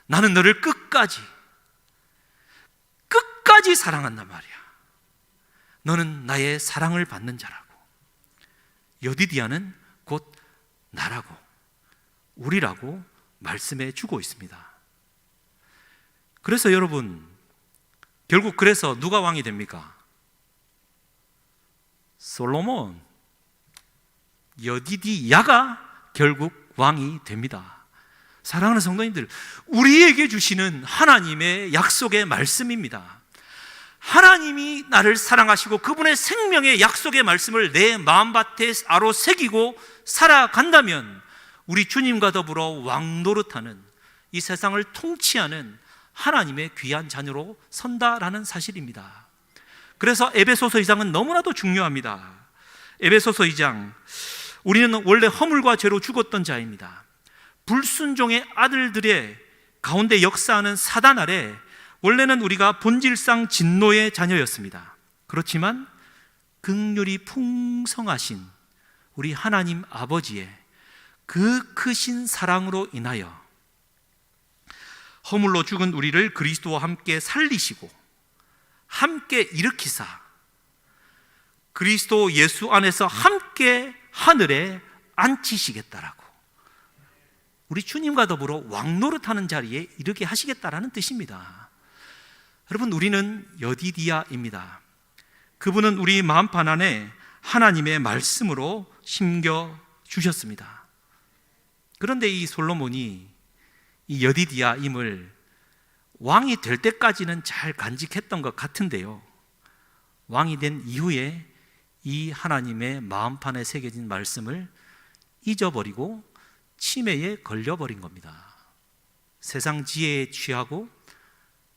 나는 너를 끝까지 사랑한단 말이야. 너는 나의 사랑을 받는 자라고. 여디디아는 곧 나라고, 우리라고 말씀해 주고 있습니다. 그래서 여러분, 결국 그래서 누가 왕이 됩니까? 솔로몬, 여디디야가 결국 왕이 됩니다. 사랑하는 성도님들, 우리에게 주시는 하나님의 약속의 말씀입니다. 하나님이 나를 사랑하시고 그분의 생명의 약속의 말씀을 내 마음밭에 아로 새기고 살아간다면 우리 주님과 더불어 왕노릇하는, 이 세상을 통치하는 하나님의 귀한 자녀로 선다라는 사실입니다. 그래서 에베소서 2장은 너무나도 중요합니다. 에베소서 2장, 우리는 원래 허물과 죄로 죽었던 자입니다. 불순종의 아들들의 가운데 역사하는 사단 아래 원래는 우리가 본질상 진노의 자녀였습니다. 그렇지만 긍휼이 풍성하신 우리 하나님 아버지의 그 크신 사랑으로 인하여 허물로 죽은 우리를 그리스도와 함께 살리시고 함께 일으키사 그리스도 예수 안에서 함께 하늘에 앉히시겠다라고, 우리 주님과 더불어 왕노릇하는 자리에 이르게 하시겠다라는 뜻입니다. 여러분, 우리는 여디디아입니다. 그분은 우리 마음판 안에 하나님의 말씀으로 심겨 주셨습니다. 그런데 이 솔로몬이 이 여디디아임을 왕이 될 때까지는 잘 간직했던 것 같은데요, 왕이 된 이후에 이 하나님의 마음판에 새겨진 말씀을 잊어버리고 치매에 걸려버린 겁니다. 세상 지혜에 취하고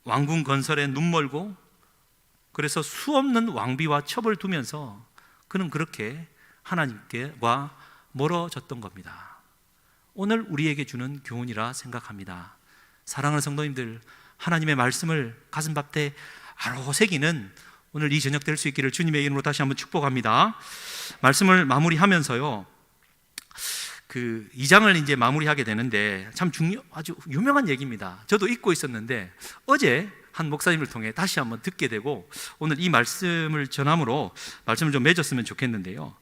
왕궁 건설에 눈멀고, 그래서 수없는 왕비와 첩을 두면서 그는 그렇게 하나님께와 멀어졌던 겁니다. 오늘 우리에게 주는 교훈이라 생각합니다. 사랑하는 성도님들, 하나님의 말씀을 가슴밭에 아로 새기는 오늘 이 저녁 될 수 있기를 주님의 이름으로 다시 한번 축복합니다. 말씀을 마무리하면서요, 그 2장을 이제 마무리하게 되는데 참 아주 유명한 얘기입니다. 저도 잊고 있었는데 어제 한 목사님을 통해 다시 한번 듣게 되고 오늘 이 말씀을 전함으로 말씀을 좀 맺었으면 좋겠는데요,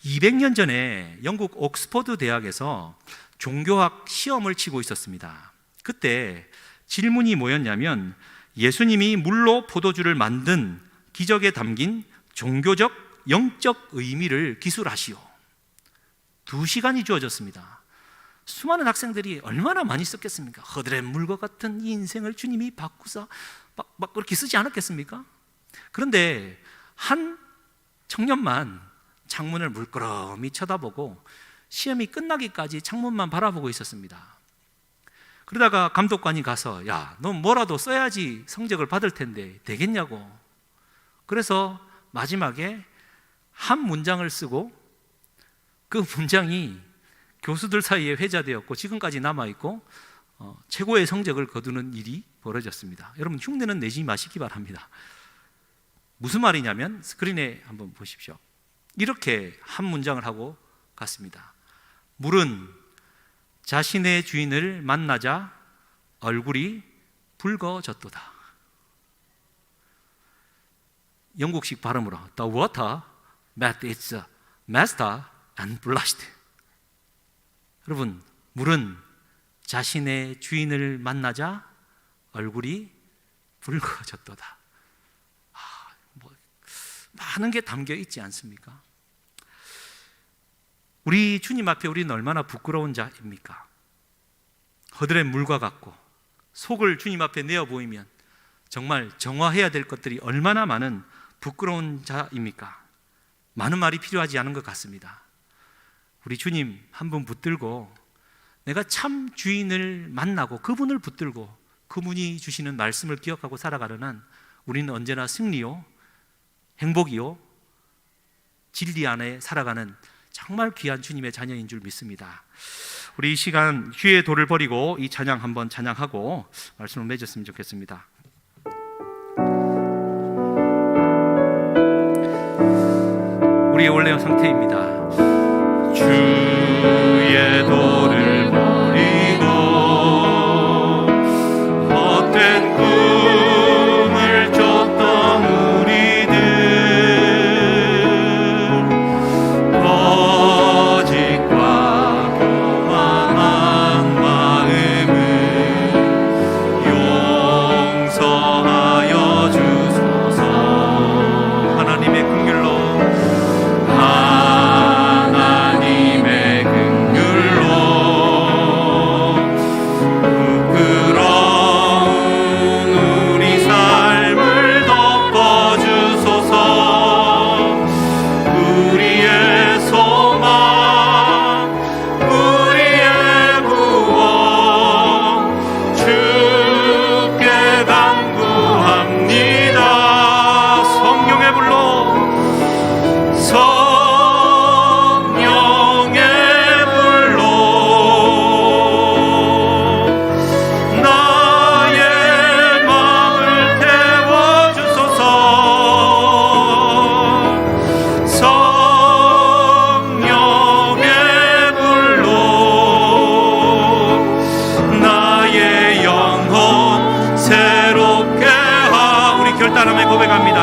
200년 전에 영국 옥스퍼드 대학에서 종교학 시험을 치고 있었습니다. 그때 질문이 뭐였냐면, 예수님이 물로 포도주를 만든 기적에 담긴 종교적 영적 의미를 기술하시오. 2시간이 주어졌습니다. 수많은 학생들이 얼마나 많이 썼겠습니까? 허들의 물과 같은 이 인생을 주님이 바꾸사 막 그렇게 쓰지 않았겠습니까? 그런데 한 청년만 창문을 물끄러미 쳐다보고 시험이 끝나기까지 창문만 바라보고 있었습니다. 그러다가 감독관이 가서, 야, 너 뭐라도 써야지 성적을 받을 텐데 되겠냐고. 그래서 마지막에 한 문장을 쓰고 그 문장이 교수들 사이에 회자되었고 지금까지 남아있고 최고의 성적을 거두는 일이 벌어졌습니다. 여러분, 흉내는 내지 마시기 바랍니다. 무슨 말이냐면, 스크린에 한번 보십시오. 이렇게 한 문장을 하고 갔습니다. 물은 자신의 주인을 만나자 얼굴이 붉어졌도다. 영국식 발음으로 The water met its master and blushed. 여러분, 물은 자신의 주인을 만나자 얼굴이 붉어졌도다. 많은 게 담겨 있지 않습니까? 우리 주님 앞에 우리는 얼마나 부끄러운 자입니까? 허들의 물과 같고 속을 주님 앞에 내어 보이면 정말 정화해야 될 것들이 얼마나 많은 부끄러운 자입니까? 많은 말이 필요하지 않은 것 같습니다. 우리 주님 한 분 붙들고 내가 참 주인을 만나고 그분을 붙들고 그분이 주시는 말씀을 기억하고 살아가는 한 우리는 언제나 승리요, 행복이요, 진리 안에 살아가는 정말 귀한 주님의 자녀인 줄 믿습니다. 우리 이 시간 휴의 도를 버리고 이 찬양 한번 찬양하고 말씀을 맺었으면 좋겠습니다. 우리의 원래 상태입니다. 주의 도를 버리고 헛된 꿈을 쫓던 우리들, 거짓과 교만한 마음을 용서하여 주소서. 하나님의 긍휼로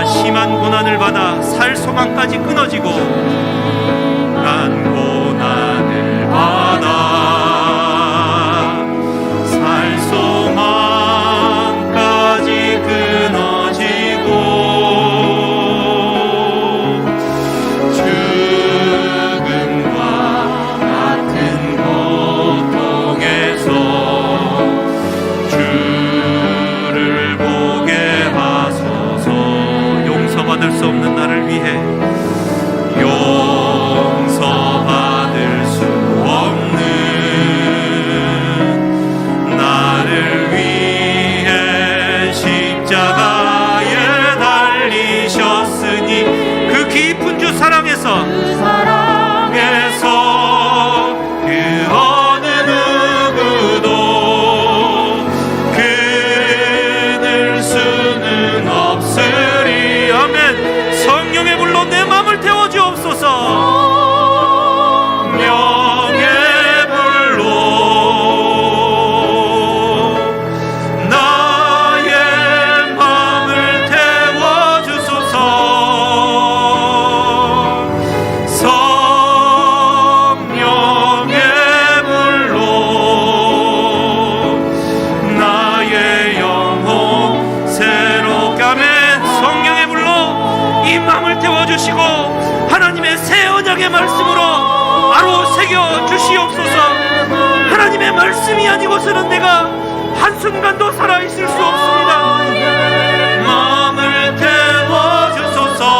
심한 고난을 받아 살 소망까지 끊어지고, 난 고난을 받아 살 소망까지 끊어지고, 죽음과 같은 고통에서 주를 보게 하소서. 용서받을 수 없는 나를 위해, 용서받을 수 없는 나를 위해 십자가에 달리셨으니, 그 깊은 주 사랑에서 그 어느 누구도 끊을 수는 없으리. 아멘. 성령의 불로 내 마음을 태워주옵소서. 성령의 불로 나의 마음을 태워주소서. 성령의 불로 나의 영혼 새롭게. 아멘. 성령의 불로 이 마음을 태워주시고 하나님의 새 언약의 말씀으로 바로 새겨 주시옵소서. 하나님의 말씀이 아니고서는 내가 한순간도 살아있을 수 없습니다. 마음을 태워주소서.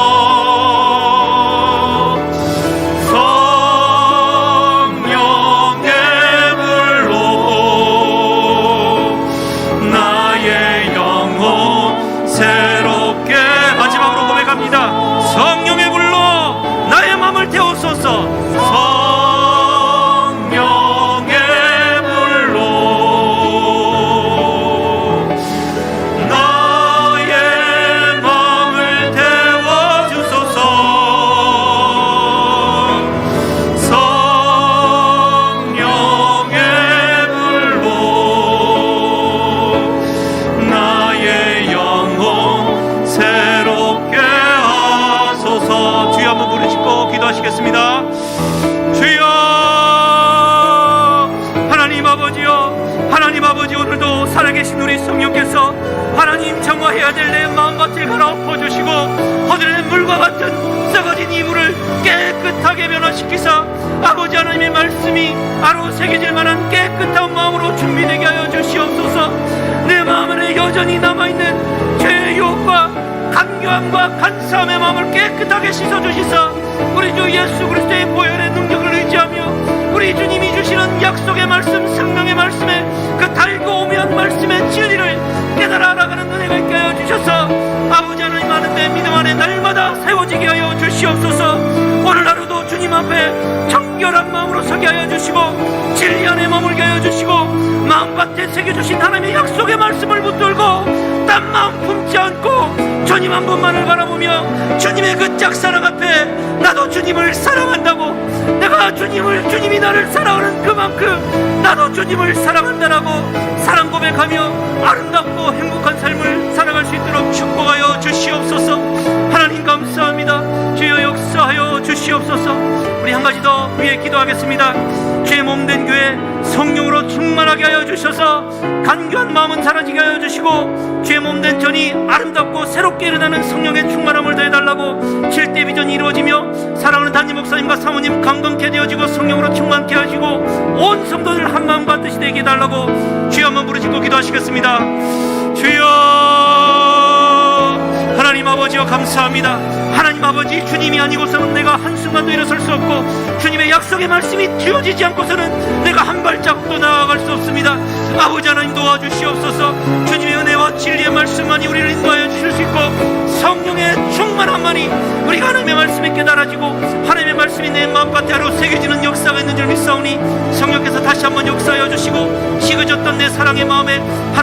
성령의 불로 나의 영혼 새롭게. 마지막으로 고백합니다. 성령의 불로 나의 마음을 태우소서. 성령의 불로 나의 마음을 태워주소서. 성령의 불로 나의 영혼 새롭게 하소서. 주여 한번 부르시고 기도하시겠습니다. 주여, 하나님 아버지여, 하나님 아버지, 오늘도 살아계신 우리 성령께서 하나님 정화해야 될 내 마음밭을 갈아엎어 주시고 허들의 물과 같은 썩어진 이물을 깨끗하게 변화시키사 아버지 하나님의 말씀이 바로 새겨질 만한 깨끗한 마음으로 준비되게 하여 주시옵소서. 내 마음 안에 여전히 남아있는 죄의 유혹과 간교함과 간사함의 마음을 깨끗하게 씻어주시사 우리 주 예수 그리스도의 보혈의 능력을 의지하며 우리 주님이 주시는 약속의 말씀, 생명의 말씀에 그 달고 오묘한 말씀의 진리를 주시옵소서. 오늘 하루도 주님 앞에 정결한 마음으로 서게 하여 주시고 진리 안에 머물게 하여 주시고 마음밭에 새겨주신 하나님의 약속의 말씀을 붙들고 딴 마음 품지 않고 주님 한 분만을 바라보며 주님의 그 짝사랑 앞에 나도 주님을 사랑한다고, 내가 주님이 나를 사랑하는 그만큼 나도 주님을 사랑한다라고 사랑 고백하며 아름답고 행복한 삶을 살아갈 수 있도록 축복하여 주시옵소서. 하나님 감사합니다. 주여 역사하여 주시옵소서. 우리 한 가지 더 위에 기도하겠습니다. 주의 몸된 교회 성령으로 충만하게 하여 주셔서 간교한 마음은 사라지게 하여 주시고 주의 몸된 전이 아름답고 새롭게 일어나는 성령의 충만함을 더해달라고 7대 비전이 이루어지며 사랑하는 담임 목사님과 사모님 강건케 되어지고 성령으로 충만케 하시고 온 성도들 한 마음과 뜻이 되게 해달라고 주여 한번 부르짖고 기도하시겠습니다. 주여 하나님 아버지여 감사합니다. 하나님 아버지, 주님이 아니고서는 내가 한순간도 일어설 수 없고 주님의 약속의 말씀이 쥐어지지 않고서는 내가 한 발짝도 나아갈 수 없습니다. 아버지 하나님 도와주시옵소서. 주님의 은혜와 진리의 말씀만이 우리를 인도하여 주실 수 있고 성령의 충만함만이 우리가 하나님의 말씀에 깨달아지고 하나님의 말씀이 내 마음밭에 하루 새겨지는 역사가 있는 줄 믿사오니 성령께서 다시 한번 역사하여 주시고 식어졌던 내 사랑의 마음에